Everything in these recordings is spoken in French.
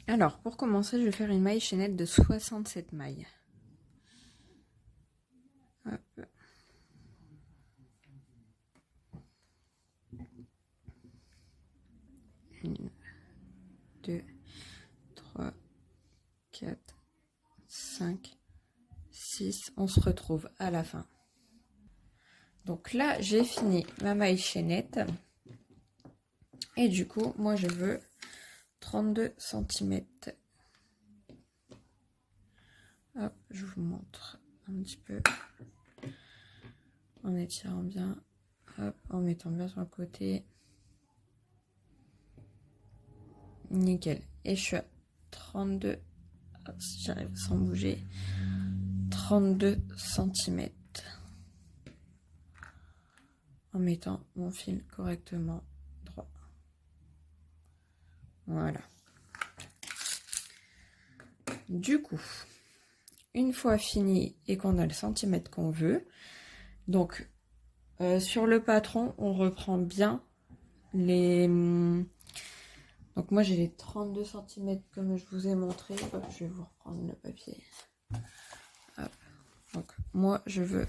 Alors, pour commencer, je vais faire une maille chaînette de 67 mailles. Hop. Une, 2, 3, 4, 5, 6. On se retrouve à la fin. Donc là, j'ai fini ma maille chaînette. Et du coup, moi, je veux 32 cm. Hop, je vous montre un petit peu. En étirant bien. Hop, en mettant bien sur le côté. Nickel. Et je suis à 32. Hop, si j'arrive sans bouger. 32 cm. En mettant mon fil correctement droit. Voilà. Du coup, une fois fini et qu'on a le centimètre qu'on veut, donc sur le patron, on reprend bien les... Donc moi j'ai les 32 cm comme je vous ai montré. Hop, je vais vous reprendre le papier. Hop. Donc moi je veux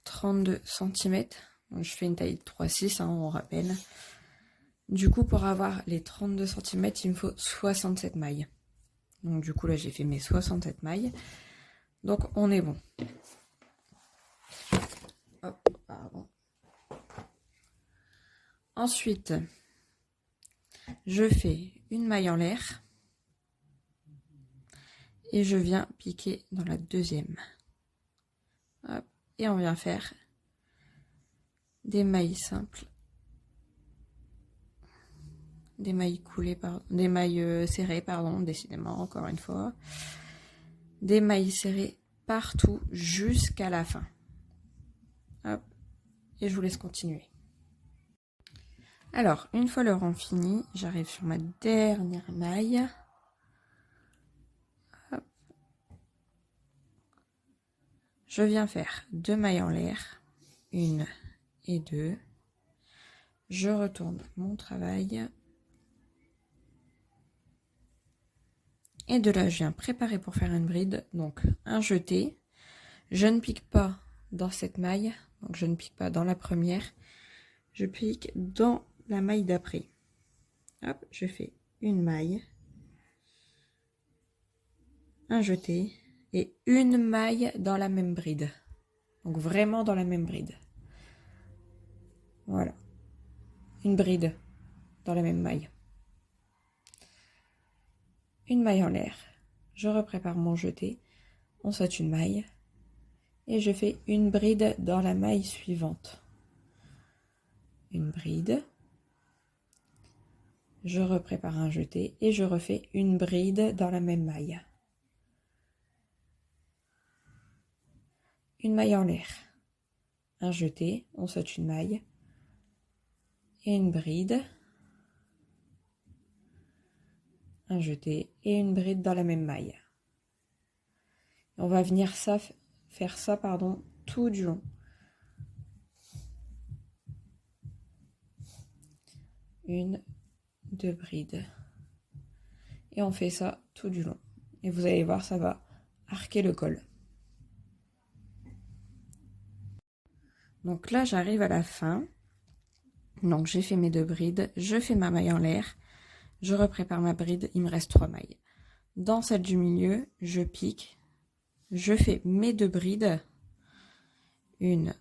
32 cm. Donc, je fais une taille de 3,6, hein, on rappelle. Du coup, pour avoir les 32 cm, il me faut 67 mailles. Donc du coup, là, j'ai fait mes 67 mailles. Donc, on est bon. Hop, pardon. Ensuite, je fais une maille en l'air. Et je viens piquer dans la deuxième. Hop, et on vient faire des mailles simples. Des mailles coulées, pardon, des mailles serrées, pardon, décidément, encore une fois. Des mailles serrées partout jusqu'à la fin. Hop, et je vous laisse continuer. Alors, une fois le rang fini, j'arrive sur ma dernière maille. Hop. Je viens faire 2 mailles en l'air, 1 et 2. Je retourne mon travail. Et de là, je viens préparer pour faire une bride. Donc, un jeté. Je ne pique pas dans cette maille. Donc, je ne pique pas dans la première. Je pique dans la maille d'après. Hop, je fais une maille. Un jeté. Et une maille dans la même bride. Donc, vraiment dans la même bride. Voilà. Une bride dans la même maille. Une maille en l'air. Je reprépare mon jeté. On saute une maille. Et je fais une bride dans la maille suivante. Une bride. Je reprépare un jeté et je refais une bride dans la même maille. Une maille en l'air. Un jeté, on saute une maille. Et une bride. Un jeté et une bride dans la même maille. On va venir faire ça tout du long. Une, deux brides. Et on fait ça tout du long. Et vous allez voir, ça va arquer le col. Donc là, j'arrive à la fin. Donc j'ai fait mes 2 brides. Je fais ma maille en l'air. Je reprépare ma bride. Il me reste 3 mailles. Dans celle du milieu, je pique. Je fais mes 2 brides. 1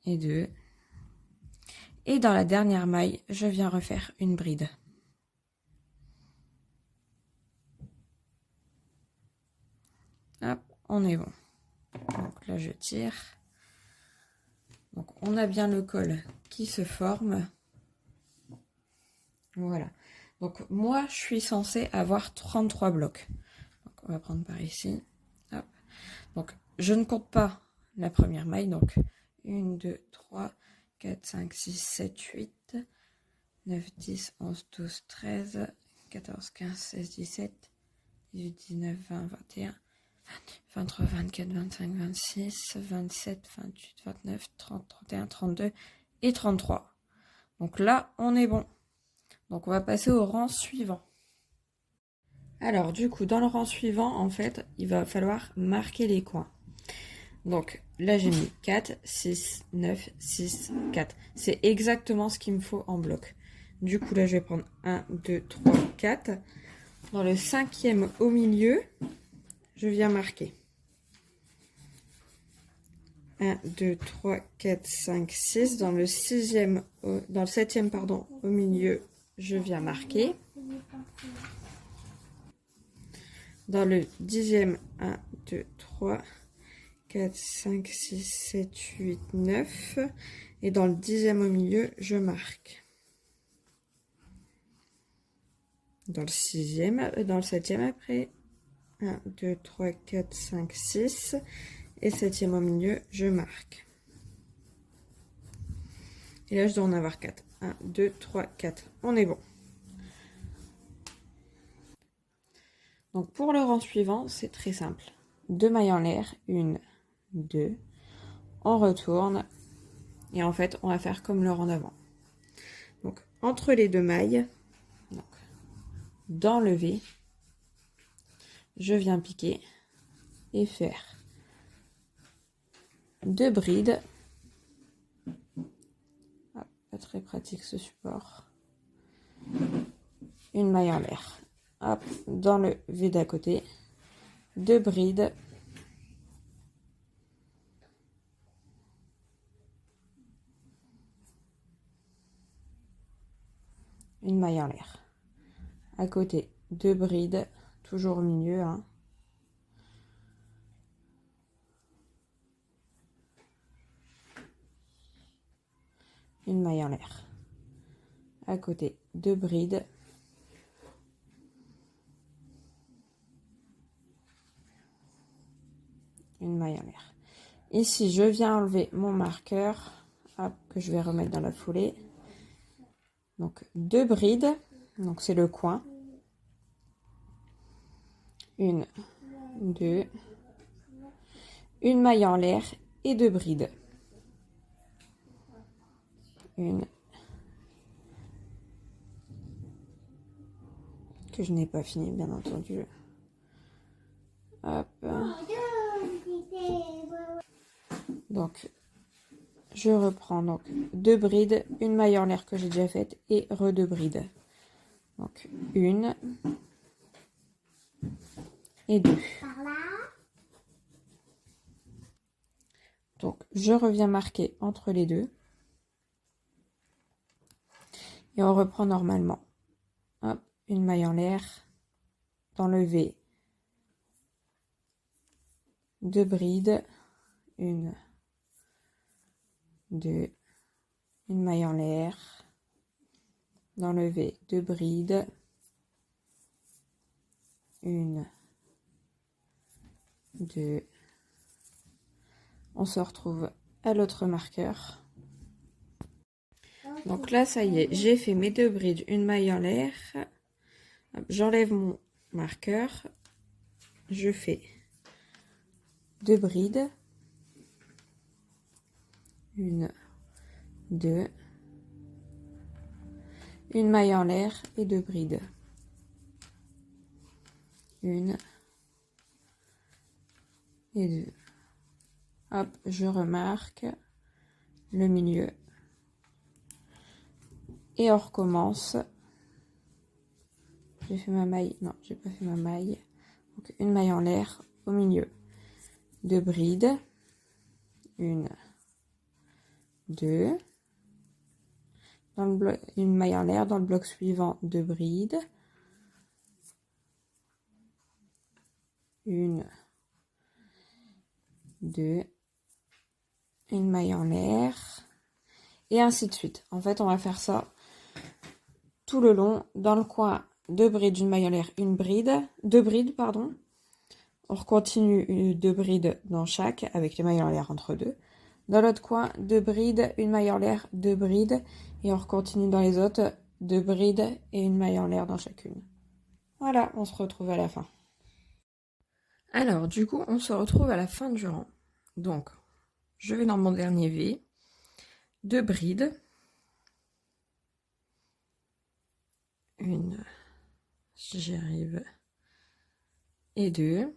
et 2. Et dans la dernière maille, je viens refaire une bride. Hop, on est bon. Donc là, je tire. Donc on a bien le col qui se forme. Voilà. Donc moi, je suis censée avoir 33 blocs. Donc, on va prendre par ici. Hop. Donc je ne compte pas la première maille. Donc 1, 2, 3, 4, 5, 6, 7, 8, 9, 10, 11, 12, 13, 14, 15, 16, 17, 18, 19, 20, 21, 23, 24, 25, 26, 27, 28, 29, 30, 31, 32 et 33. Donc là, on est bon. Donc on va passer au rang suivant. Alors du coup, dans le rang suivant, en fait, il va falloir marquer les coins. Donc là, j'ai mis 4, 6, 9, 6, 4. C'est exactement ce qu'il me faut en bloc. Du coup, là, je vais prendre 1, 2, 3, 4. Dans le 5e au milieu, je viens marquer. 1, 2, 3, 4, 5, 6. Dans le 7e, pardon, au milieu, je viens marquer. Dans le 10e, 1, 2, 3, 4, 5, 6, 7, 8, 9. Et dans le 10e au milieu, je marque. Dans le 6e, dans le 7e après. 1, 2, 3, 4, 5, 6. Et 7e au milieu, je marque. Et là, je dois en avoir 4. 1, 2, 3, 4. On est bon. Donc, pour le rang suivant, c'est très simple. 2 mailles en l'air. 1, 2. On retourne. Et en fait, on va faire comme le rang d'avant. Donc, entre les 2 mailles, donc, dans le V, je viens piquer et faire 2 brides. Ah, pas très pratique ce support. Une maille en l'air. Hop, dans le V d'à côté, 2 brides. Une maille en l'air. À côté, 2 brides, toujours au milieu. Hein. Une maille en l'air. À côté, 2 brides. Une maille en l'air. Ici, je viens enlever mon marqueur, hop, que je vais remettre dans la foulée. Donc, 2 brides, donc c'est le coin. 1, 2, une maille en l'air et 2 brides. 1, que je n'ai pas fini, bien entendu. Hop. Donc, je reprends donc 2 brides, une maille en l'air que j'ai déjà faite et 2 brides. Donc, 1 et 2. Donc, je reviens marquer entre les deux. Et on reprend normalement. Hop, une maille en l'air. Dans le V, 2 brides. 1, 2, une maille en l'air. Dans le V, 2 brides. 1, 2. On se retrouve à l'autre marqueur. Donc là, ça y est, j'ai fait mes 2 brides, une maille en l'air. J'enlève mon marqueur. Je fais 2 brides. 1, 2. Une maille en l'air et 2 brides. 1 et 2. Hop, je remarque le milieu. Et on recommence. J'ai fait ma maille. Non, j'ai pas fait ma maille. Donc, une maille en l'air au milieu. 2 brides. 1, 2. Dans le bloc, une maille en l'air. Dans le bloc suivant, 2 brides. 1, 2. Une maille en l'air. Et ainsi de suite. En fait, on va faire ça tout le long. Dans le coin, 2 brides, une maille en l'air, une bride. 2 brides, pardon. On continue 2 brides dans chaque, avec les mailles en l'air entre deux. Dans l'autre coin, 2 brides, une maille en l'air, 2 brides. Et on continue dans les autres, 2 brides et une maille en l'air dans chacune. Voilà, on se retrouve à la fin. Alors, du coup, on se retrouve à la fin du rang. Donc, je vais dans mon dernier V. 2 brides. une, si j'y arrive, et 2.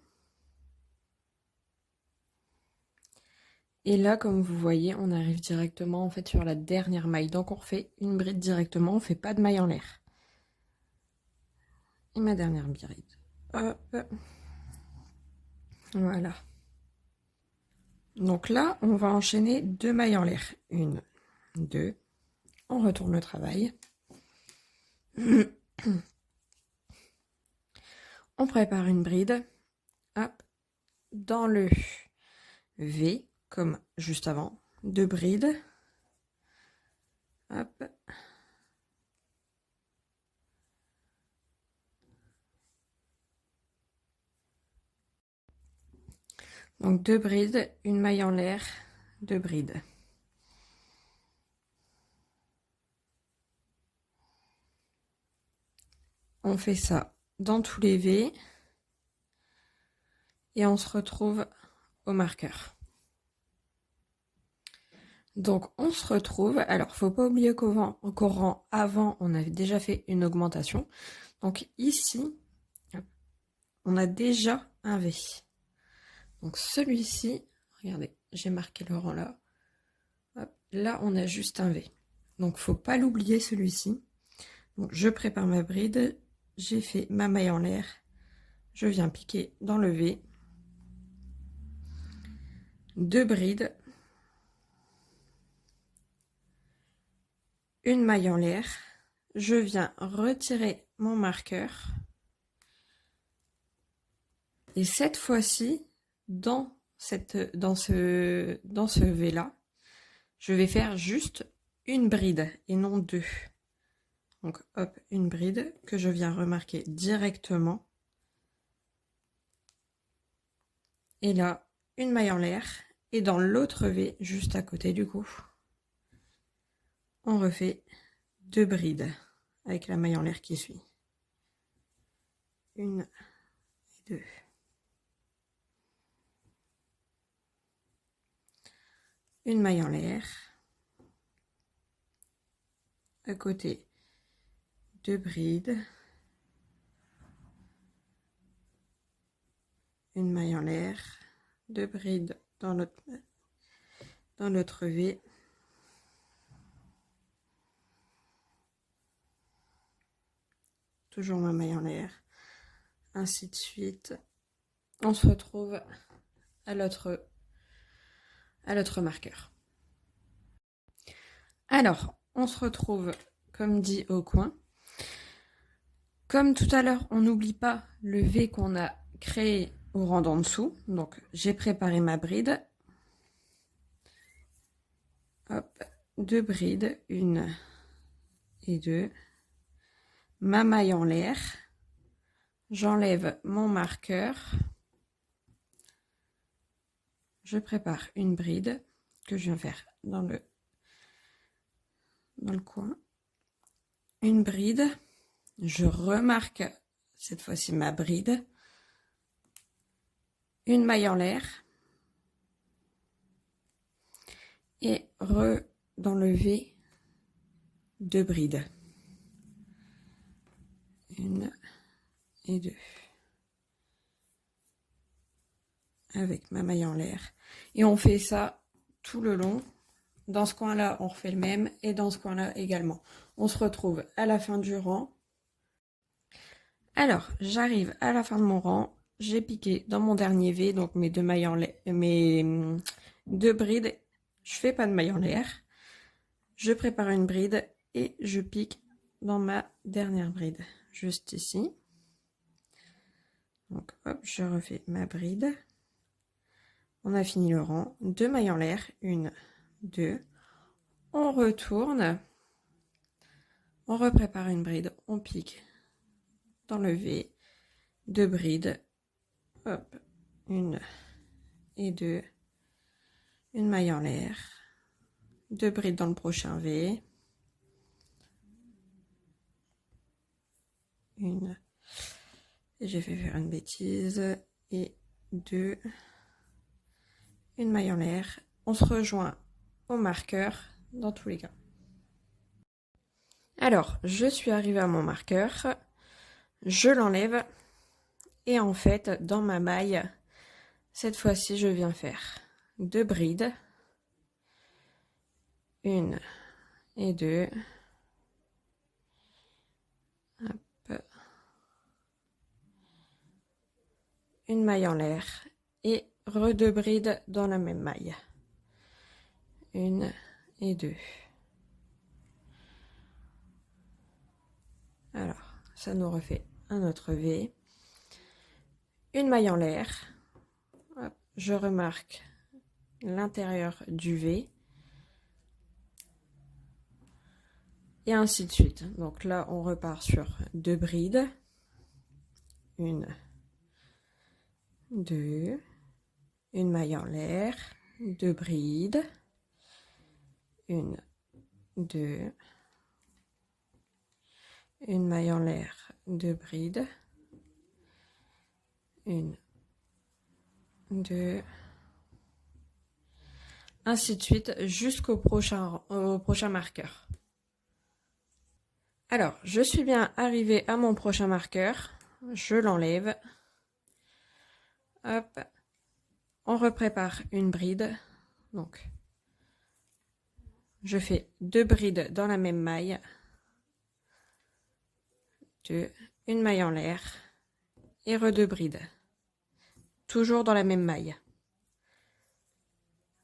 Et là, comme vous voyez, on arrive directement en fait sur la dernière maille. Donc on refait une bride directement, on fait pas de maille en l'air. Et ma dernière bride. Hop. Voilà. Donc là, on va enchaîner 2 mailles en l'air. 1, 2. On retourne le travail. On prépare une bride. Hop. Dans le V, comme juste avant. 2 brides. Hop. Donc 2 brides, une maille en l'air, 2 brides. On fait ça dans tous les V et on se retrouve au marqueur. Donc on se retrouve, alors faut pas oublier qu'au rang avant on avait déjà fait une augmentation. Donc ici, on a déjà un V. Donc celui-ci, regardez, j'ai marqué le rang là. Hop, là on a juste un V. Donc faut pas l'oublier celui-ci. Donc je prépare ma bride, j'ai fait ma maille en l'air, je viens piquer dans le V, 2 brides, une maille en l'air, je viens retirer mon marqueur et cette fois-ci dans ce V là, je vais faire juste une bride et non 2. Donc hop, une bride que je viens remarquer directement. Et là, une maille en l'air. Et dans l'autre V, juste à côté du coup, on refait 2 brides avec la maille en l'air qui suit. 1 et 2. Une maille en l'air. À côté, 2 brides. Une maille en l'air. 2 brides dans l'autre V. Toujours ma maille en l'air. Ainsi de suite. On se retrouve à l'autre marqueur. Alors, on se retrouve, comme dit, au coin. Comme tout à l'heure, on n'oublie pas le V qu'on a créé au rang d'en dessous. Donc, j'ai préparé ma bride. Hop, 2 brides, 1 et 2. Ma maille en l'air. J'enlève mon marqueur. Je prépare une bride que je viens faire dans le coin. Une bride. Je remarque cette fois-ci ma bride. Une maille en l'air. Et dans le V, 2 brides. 1 et 2. Avec ma maille en l'air. Et on fait ça tout le long. Dans ce coin-là, on refait le même. Et dans ce coin-là également. On se retrouve à la fin du rang. Alors, j'arrive à la fin de mon rang. J'ai piqué dans mon dernier V, donc mes 2 mailles en l'air, mes 2 brides. Je fais pas de maille en l'air. Je prépare une bride et je pique dans ma dernière bride, juste ici. Donc hop, je refais ma bride. On a fini le rang. 2 mailles en l'air, 1, 2. On retourne. On reprépare une bride, on pique dans le V. 2 brides. Hop, 1 et 2. Une maille en l'air. 2 brides dans le prochain V. 1. Et j'ai fait faire une bêtise. Et 2. Une maille en l'air. On se rejoint au marqueur dans tous les cas. Alors, je suis arrivée à mon marqueur, je l'enlève et en fait, dans ma maille, cette fois-ci, je viens faire 2 brides, 1 et 2, hop, une maille en l'air et re 2 brides dans la même maille, 1 et 2. Alors, ça nous refait un autre V, une maille en l'air, je remarque l'intérieur du V, et ainsi de suite. Donc là, on repart sur 2 brides, 1, 2, une maille en l'air, 2 brides, 1, 2, une maille en l'air, 2 brides, 1, 2, ainsi de suite jusqu'au prochain marqueur. Alors, je suis bien arrivée à mon prochain marqueur, je l'enlève, hop, on reprépare une bride, donc je fais 2 brides dans la même maille, 2, une maille en l'air et re 2 brides, toujours dans la même maille.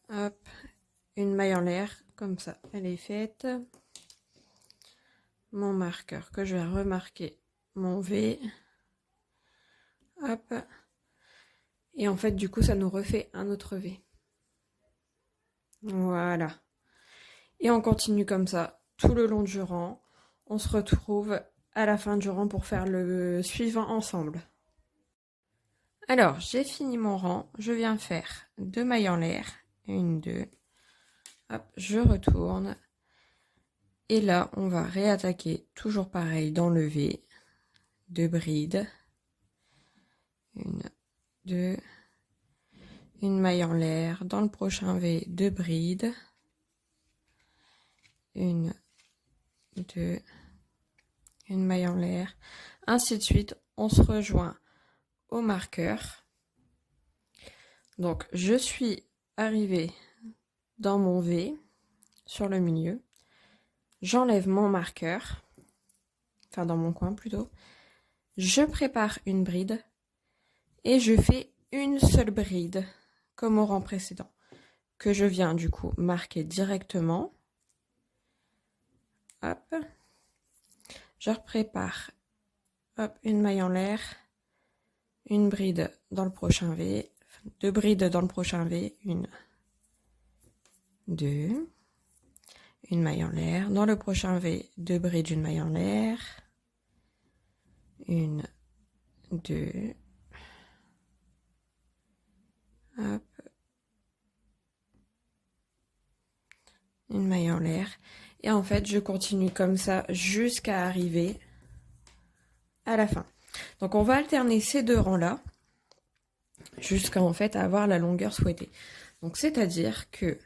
Hop, une maille en l'air, comme ça, elle est faite. Mon marqueur que je vais remarquer, mon V. Hop. Et en fait, du coup, ça nous refait un autre V. Voilà. Et on continue comme ça tout le long du rang. On se retrouve à la fin du rang pour faire le suivant ensemble. Alors, j'ai fini mon rang. Je viens faire 2 mailles en l'air. 1, 2. Hop, je retourne. Et là, on va réattaquer toujours pareil dans le V. 2 brides. 1, 2. Une maille en l'air. Dans le prochain V, 2 brides. 1, 2. Une maille en l'air. Ainsi de suite, on se rejoint au marqueur. Donc, je suis arrivée dans mon V, sur le milieu. J'enlève mon marqueur, enfin dans mon coin plutôt. Je prépare une bride et je fais une seule bride, comme au rang précédent, que je viens du coup marquer directement. Hop. Je reprépare, hop, une maille en l'air, une bride dans le prochain V, 2 brides dans le prochain V, 1, 2, une maille en l'air, dans le prochain V, 2 brides, une maille en l'air, 1, 2, hop, une maille en l'air, et en fait je continue comme ça jusqu'à arriver à la fin. Donc on va alterner ces 2 rangs là jusqu'à en fait avoir la longueur souhaitée. Donc c'est-à-dire que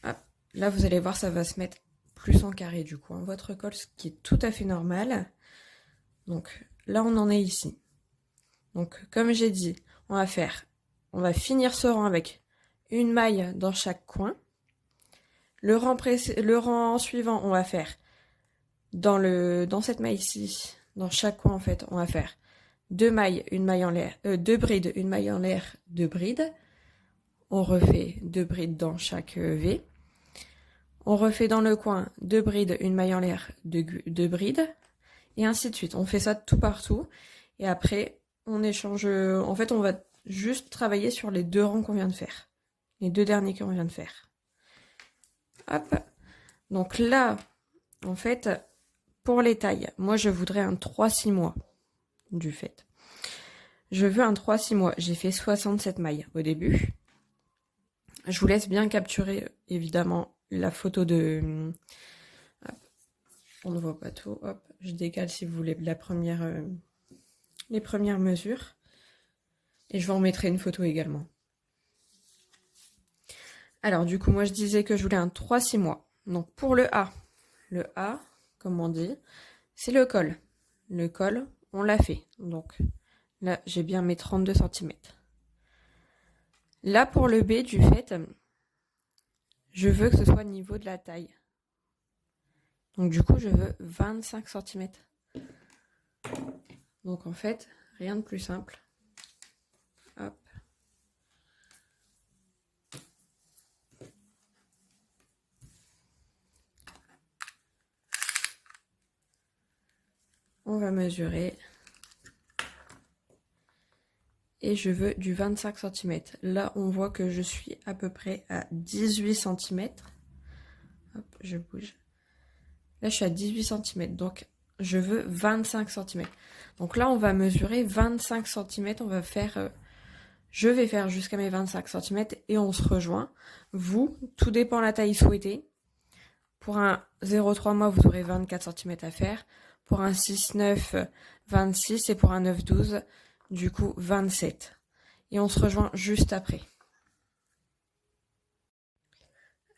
hop, là vous allez voir, ça va se mettre plus en carré du coup, hein, votre col, ce qui est tout à fait normal. Donc là on en est ici. Donc comme j'ai dit, on va finir ce rang avec une maille dans chaque coin. Le rang suivant, on va faire dans cette maille ici, dans chaque coin en fait, on va faire 2 mailles, une maille en l'air, 2 brides, une maille en l'air, 2 brides. On refait 2 brides dans chaque V. On refait dans le coin 2 brides, une maille en l'air, 2 brides, et ainsi de suite. On fait ça tout partout, et après on échange. En fait, on va juste travailler sur les 2 rangs qu'on vient de faire, les 2 derniers qu'on vient de faire. Hop. Donc là, en fait, pour les tailles, moi je voudrais un 3-6 mois du fait. Je veux un 3-6 mois. J'ai fait 67 mailles au début. Je vous laisse bien capturer évidemment la photo de... Hop. On ne voit pas tout. Hop. Je décale si vous voulez les premières mesures. Et je vous remettrai une photo également. Alors du coup, moi je disais que je voulais un 3-6 mois. Donc pour le A, comme on dit, c'est le col. Le col, on l'a fait. Donc là, j'ai bien mes 32 cm. Là, pour le B, du fait, je veux que ce soit au niveau de la taille. Donc du coup, je veux 25 cm. Donc en fait, rien de plus simple. Hop. On va mesurer. Et je veux du 25 cm. Là, on voit que je suis à peu près à 18 cm. Hop, je bouge. Là, je suis à 18 cm. Donc, je veux 25 cm. Donc là, on va mesurer 25 cm. On va faire... je vais faire jusqu'à mes 25 cm et on se rejoint. Vous, tout dépend de la taille souhaitée. Pour un 0,3 mois, vous aurez 24 cm à faire. Pour un 6,9, 26 et pour un 9,12, du coup 27. Et on se rejoint juste après.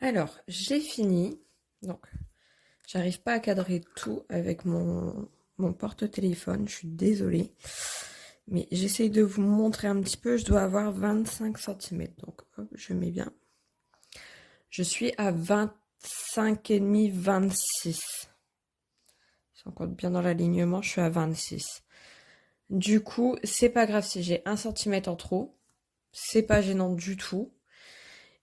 Alors, j'ai fini. Donc, j'arrive pas à cadrer tout avec mon porte-téléphone. Je suis désolée. Mais j'essaye de vous montrer un petit peu. Je dois avoir 25 cm. Donc, hop, je mets bien. Je suis à 25,5, 26. Si on compte bien dans l'alignement, je suis à 26. Du coup, c'est pas grave si j'ai 1 cm en trop. C'est pas gênant du tout.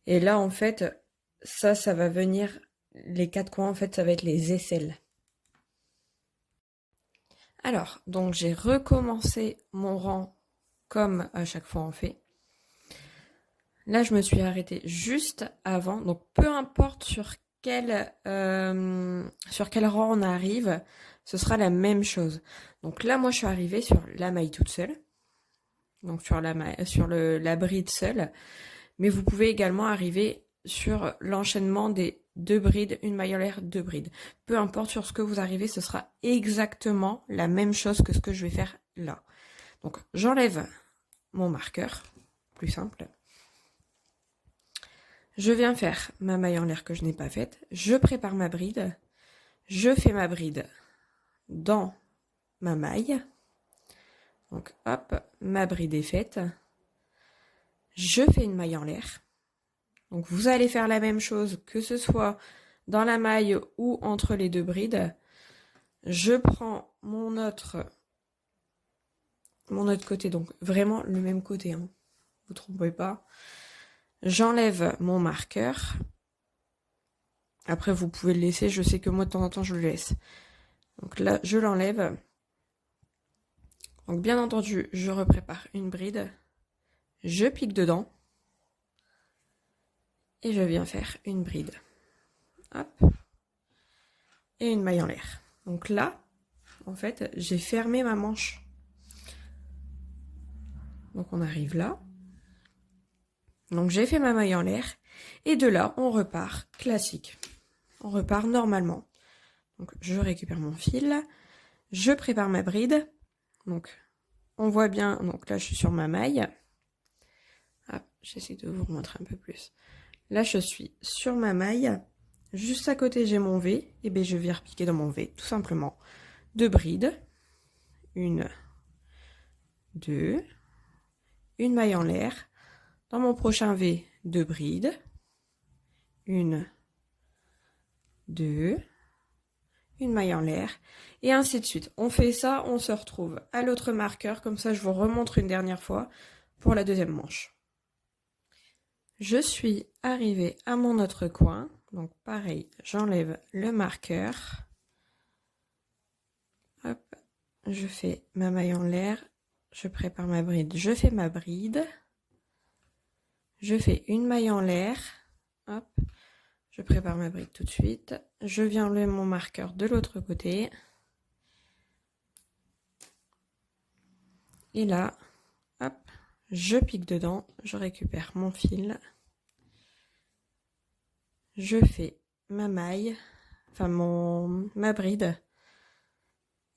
Et là, en fait, ça va venir... Les 4 coins, en fait, ça va être les aisselles. Alors, donc j'ai recommencé mon rang comme à chaque fois on fait. Là, je me suis arrêtée juste avant. Donc, peu importe sur quel rang on arrive, ce sera la même chose. Donc là, moi, je suis arrivée sur la maille toute seule. Donc, sur la bride seule. Mais vous pouvez également arriver sur l'enchaînement des 2 brides, une maille en l'air, 2 brides. Peu importe sur ce que vous arrivez, ce sera exactement la même chose que ce que je vais faire là. Donc, j'enlève mon marqueur, plus simple. Je viens faire ma maille en l'air que je n'ai pas faite. Je prépare ma bride. Je fais ma bride dans ma maille. Donc, hop, ma bride est faite. Je fais une maille en l'air. Donc, vous allez faire la même chose, que ce soit dans la maille ou entre les 2 brides. Je prends mon autre côté, donc vraiment le même côté, hein. Vous trompez pas. J'enlève mon marqueur. Après, vous pouvez le laisser. Je sais que moi, de temps en temps, je le laisse. Donc là, je l'enlève. Donc, bien entendu, je reprépare une bride. Je pique dedans. Et je viens faire une bride. Hop. Et une maille en l'air. Donc là, en fait, j'ai fermé ma manche. Donc, on arrive là. Donc, j'ai fait ma maille en l'air. Et de là, on repart classique. On repart normalement. Donc, je récupère mon fil. Je prépare ma bride. Donc, on voit bien. Donc là, je suis sur ma maille. Hop, j'essaie de vous remontrer un peu plus. Là, je suis sur ma maille. Juste à côté, j'ai mon V. Et bien, je viens repiquer dans mon V, tout simplement. 2 brides. 1, 2. Une maille en l'air. Dans mon prochain V, 2 brides. 1, 2. Une maille en l'air. Et ainsi de suite. On fait ça, on se retrouve à l'autre marqueur. Comme ça, je vous remontre une dernière fois pour la deuxième manche. Je suis arrivée à mon autre coin. Donc pareil, j'enlève le marqueur. Hop, je fais ma maille en l'air. Je prépare ma bride. Je fais ma bride. Je fais une maille en l'air. Hop, je prépare ma bride tout de suite. Je viens enlever mon marqueur de l'autre côté. Et là, hop, je pique dedans. Je récupère mon fil. Je fais ma maille, enfin ma bride,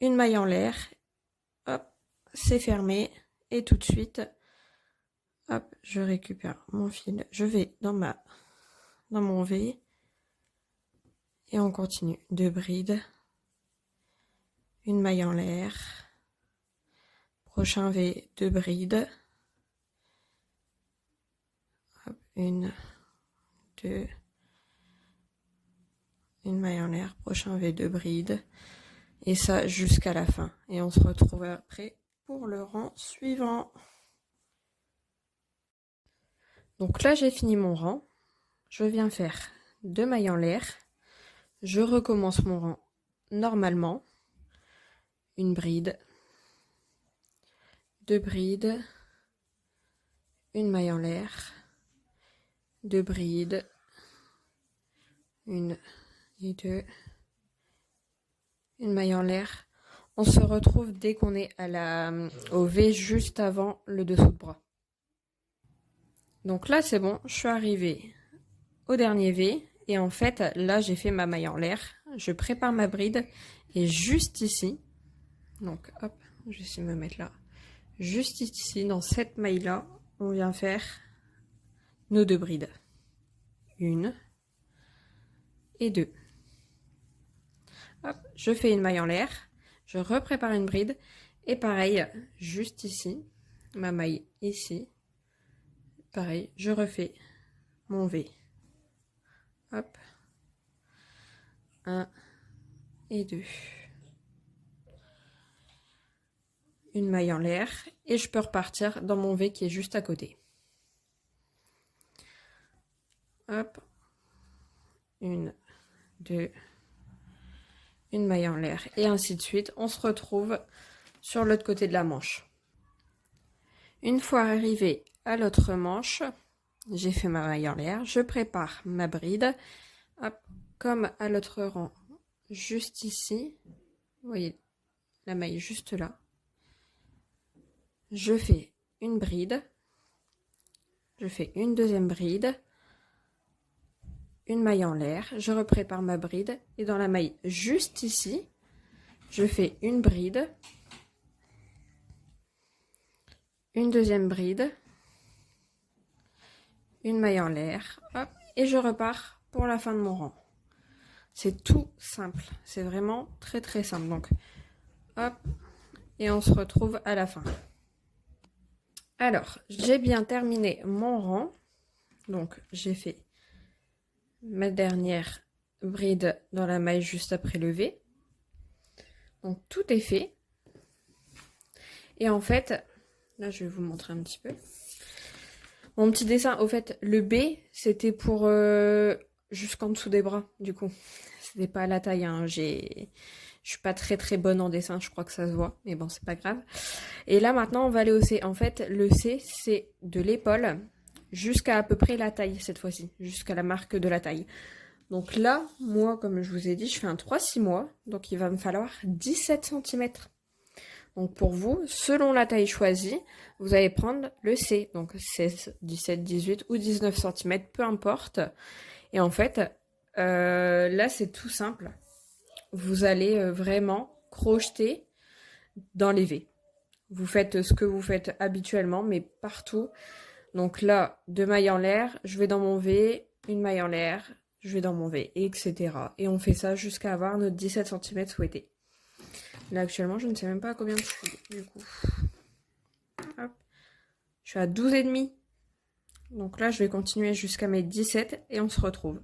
une maille en l'air, hop, c'est fermé, et tout de suite, hop, je récupère mon fil, je vais dans mon V, et on continue, 2 brides, une maille en l'air, prochain V, 2 brides, hop, 1, 2, une maille en l'air, prochain V, 2 brides, et ça jusqu'à la fin. Et on se retrouve après pour le rang suivant. Donc là j'ai fini mon rang, je viens faire 2 mailles en l'air, je recommence mon rang normalement, une bride, 2 brides, une maille en l'air, 2 brides, 1 et 2, une maille en l'air. On se retrouve dès qu'on est au V juste avant le dessous de bras. Donc là c'est bon, je suis arrivée au dernier V et en fait là j'ai fait ma maille en l'air, je prépare ma bride et juste ici, donc hop, je vais essayer de me mettre là, juste ici dans cette maille là, on vient faire nos 2 brides, 1 et 2. Hop, je fais une maille en l'air, je reprépare une bride et pareil juste ici, ma maille ici, pareil, je refais mon V. Hop, 1 et 2. Une maille en l'air et je peux repartir dans mon V qui est juste à côté. Hop, 1, 2, une maille en l'air et ainsi de suite. On se retrouve sur l'autre côté de la manche. Une fois arrivé à l'autre manche, j'ai fait ma maille en l'air, je prépare ma bride. Hop, comme à l'autre rang, juste ici, vous voyez la maille juste là. Je fais une bride, je fais une deuxième bride, une maille en l'air, je reprépare ma bride et dans la maille juste ici, je fais une bride, une deuxième bride, une maille en l'air, hop, et je repars pour la fin de mon rang. C'est tout simple, c'est vraiment très très simple. Donc, hop, et on se retrouve à la fin. Alors, j'ai bien terminé mon rang. Donc, j'ai fait ma dernière bride dans la maille juste après le V. Donc, tout est fait. Et en fait, là, je vais vous montrer un petit peu. Mon petit dessin, au fait, le B, c'était pour jusqu'en dessous des bras, du coup. C'était pas à la taille, hein. Je suis pas très très bonne en dessin, je crois que ça se voit, mais bon, c'est pas grave. Et là, maintenant, on va aller au C. En fait, le C, c'est de l'épaule jusqu'à peu près la taille, cette fois-ci, jusqu'à la marque de la taille. Donc là, moi, comme je vous ai dit, je fais un 3-6 mois, donc il va me falloir 17 cm. Donc pour vous, selon la taille choisie, vous allez prendre le C, donc 16, 17, 18 ou 19 cm, peu importe. Et en fait, là, c'est tout simple. Vous allez vraiment crocheter dans les V. Vous faites ce que vous faites habituellement, mais partout. Donc là, 2 mailles en l'air, je vais dans mon V, une maille en l'air, je vais dans mon V, etc. Et on fait ça jusqu'à avoir notre 17 cm souhaité. Là, actuellement, je ne sais même pas à combien je suis, du coup. Hop. Je suis à 12,5. Donc là, je vais continuer jusqu'à mes 17 et on se retrouve.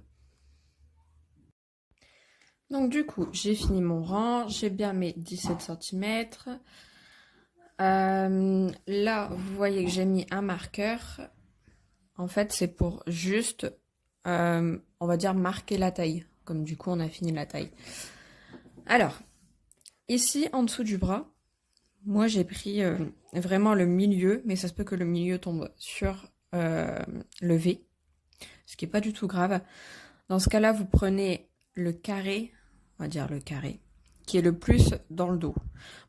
Donc du coup, j'ai fini mon rang, j'ai bien mes 17 cm. Là, vous voyez que j'ai mis un marqueur. En fait, c'est pour juste, on va dire, marquer la taille. Comme du coup, on a fini la taille. Alors, ici, en dessous du bras, moi, j'ai pris vraiment le milieu. Mais ça se peut que le milieu tombe sur le V. Ce qui n'est pas du tout grave. Dans ce cas-là, vous prenez le carré, on va dire le carré, qui est le plus dans le dos.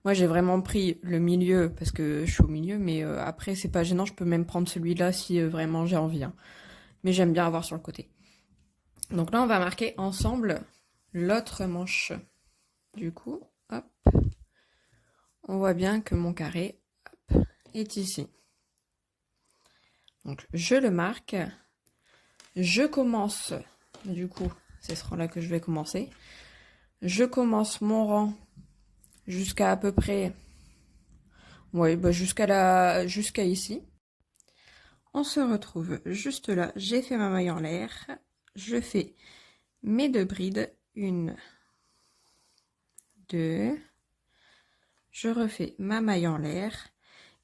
Moi, j'ai vraiment pris le milieu parce que je suis au milieu, mais après, c'est pas gênant. Je peux même prendre celui-là si vraiment j'ai envie. Hein. Mais j'aime bien avoir sur le côté. Donc là, on va marquer ensemble l'autre manche. Du coup, hop, on voit bien que mon carré hop, est ici. Donc, je le marque. Je commence, du coup, c'est ce rang-là que je vais commencer. Je commence mon rang jusqu'à à peu près, ouais, bah jusqu'à ici. On se retrouve juste là, j'ai fait ma maille en l'air, je fais mes 2 brides, 1, 2, je refais ma maille en l'air,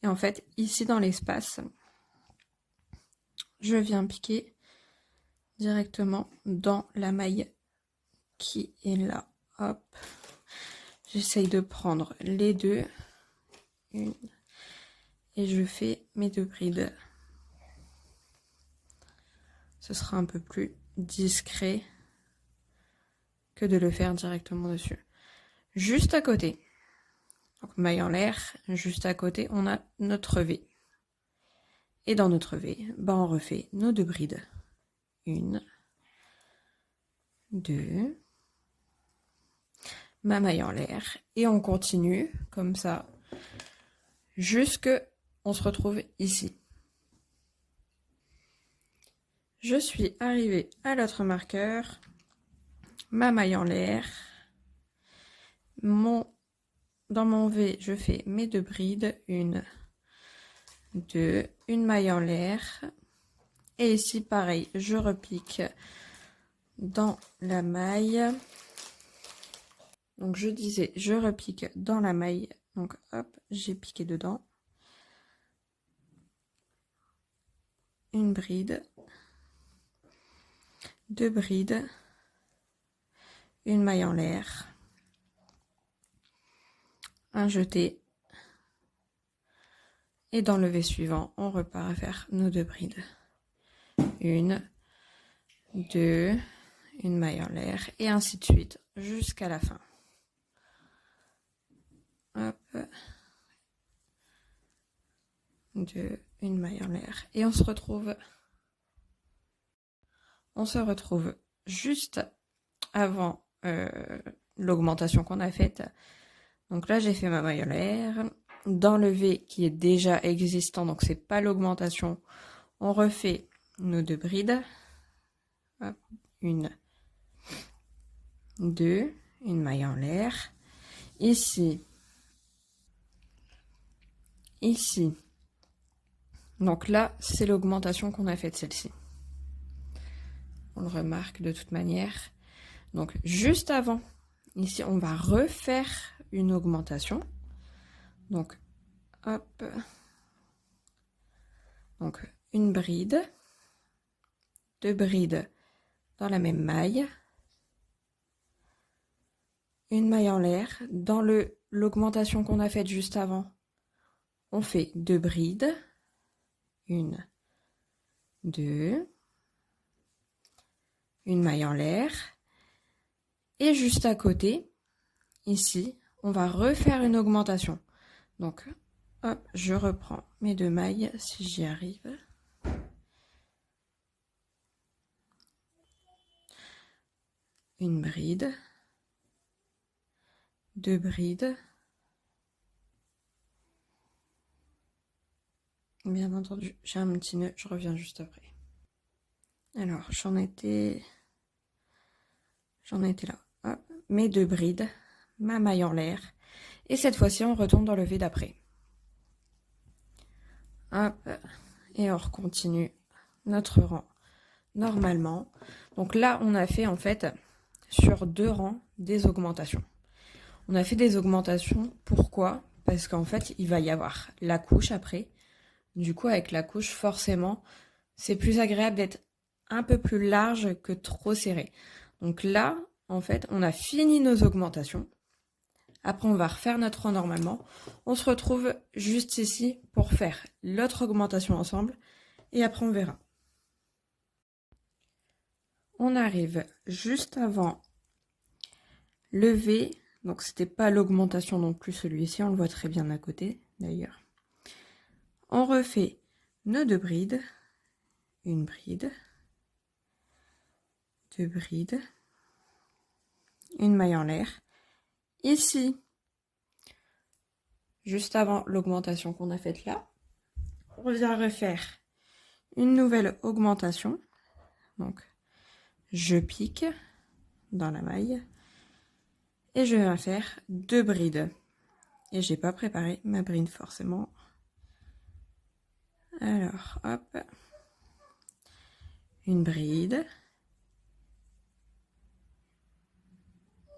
et en fait, ici dans l'espace, je viens piquer directement dans la maille qui est là. Hop, j'essaye de prendre les deux, une, et je fais mes 2 brides. Ce sera un peu plus discret que de le faire directement dessus. Juste à côté, donc maille en l'air, juste à côté, on a notre V. Et dans notre V, bah on refait nos 2 brides. 1, 2, ma maille en l'air, et on continue comme ça jusque on se retrouve ici. Je suis arrivée à l'autre marqueur, ma maille en l'air, dans mon V, je fais mes 2 brides, 1, 2, une maille en l'air, et ici pareil, je repique dans la maille. Donc je disais, je repique dans la maille, donc hop, j'ai piqué dedans. Une bride, 2 brides, une maille en l'air, un jeté, et dans le V suivant, on repart à faire nos 2 brides. 1, 2, une maille en l'air, et ainsi de suite, jusqu'à la fin. Hop, 2, une maille en l'air, et on se retrouve juste avant l'augmentation qu'on a faite. Donc là j'ai fait ma maille en l'air, dans le V qui est déjà existant, donc c'est pas l'augmentation, on refait nos 2 brides. Hop, 1, 2, une maille en l'air, ici, donc là c'est l'augmentation qu'on a faite, celle-ci, on le remarque de toute manière. Donc juste avant, ici on va refaire une augmentation, donc hop, donc une bride, 2 brides dans la même maille, une maille en l'air, dans l'augmentation qu'on a faite juste avant, on fait 2 brides, 1, 2, une maille en l'air, et juste à côté, ici, on va refaire une augmentation. Donc, hop, je reprends mes 2 mailles si j'y arrive. Une bride, 2 brides. Bien entendu, j'ai un petit nœud, je reviens juste après. Alors, j'en étais là. Hop, mes 2 brides, ma maille en l'air, et cette fois-ci, on retourne dans le V d'après. Hop, et on continue notre rang normalement. Donc là, on a fait en fait sur 2 rangs des augmentations. On a fait des augmentations, pourquoi? Parce qu'en fait, il va y avoir la couche après. Du coup, avec la couche, forcément, c'est plus agréable d'être un peu plus large que trop serré. Donc là, en fait, on a fini nos augmentations. Après, on va refaire notre rang normalement. On se retrouve juste ici pour faire l'autre augmentation ensemble. Et après, on verra. On arrive juste avant le V. Donc, c'était pas l'augmentation non plus celui-ci. On le voit très bien à côté, d'ailleurs. On refait nos 2 brides. Une bride. 2 brides. Une maille en l'air. Ici, juste avant l'augmentation qu'on a faite là, on vient refaire une nouvelle augmentation. Donc, je pique dans la maille et je viens faire 2 brides. Et j'ai pas préparé ma bride forcément. Alors, hop. Une bride.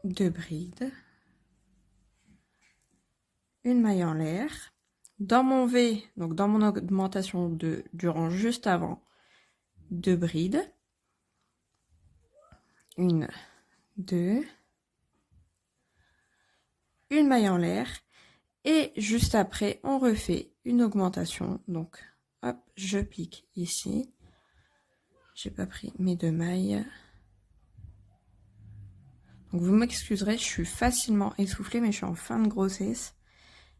2 brides. Une maille en l'air. Dans mon V, donc dans mon augmentation du rang juste avant, 2 brides. 1, 2. Une maille en l'air. Et juste après, on refait une augmentation. Donc, hop, je pique ici. J'ai pas pris mes 2 mailles. Donc, vous m'excuserez, je suis facilement essoufflée, mais je suis en fin de grossesse.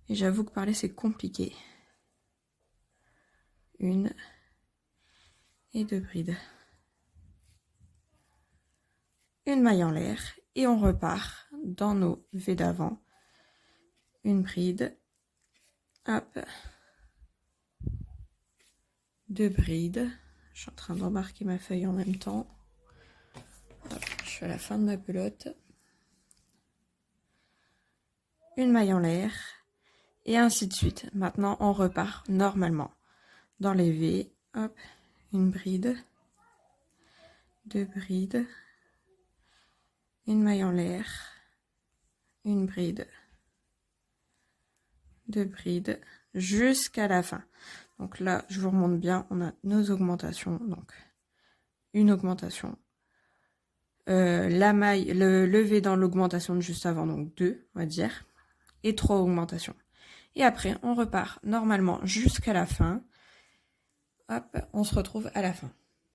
Et j'avoue que parler, c'est compliqué. 1 et 2 brides. Une maille en l'air. Et on repart dans nos V d'avant. Une bride. Hop. 2 brides. Je suis en train d'embarquer ma feuille en même temps. Hop, je suis à la fin de ma pelote. Une maille en l'air. Et ainsi de suite. Maintenant, on repart normalement. Dans les V, hop, une bride. 2 brides. Une maille en l'air. Une bride. 2 brides. Jusqu'à la fin. Donc là, je vous remonte bien, on a nos augmentations. Donc, une augmentation. La maille, le levé dans l'augmentation de juste avant, donc 2, on va dire. Et 3 augmentations. Et après, on repart normalement jusqu'à la fin. Hop, on se retrouve à la fin.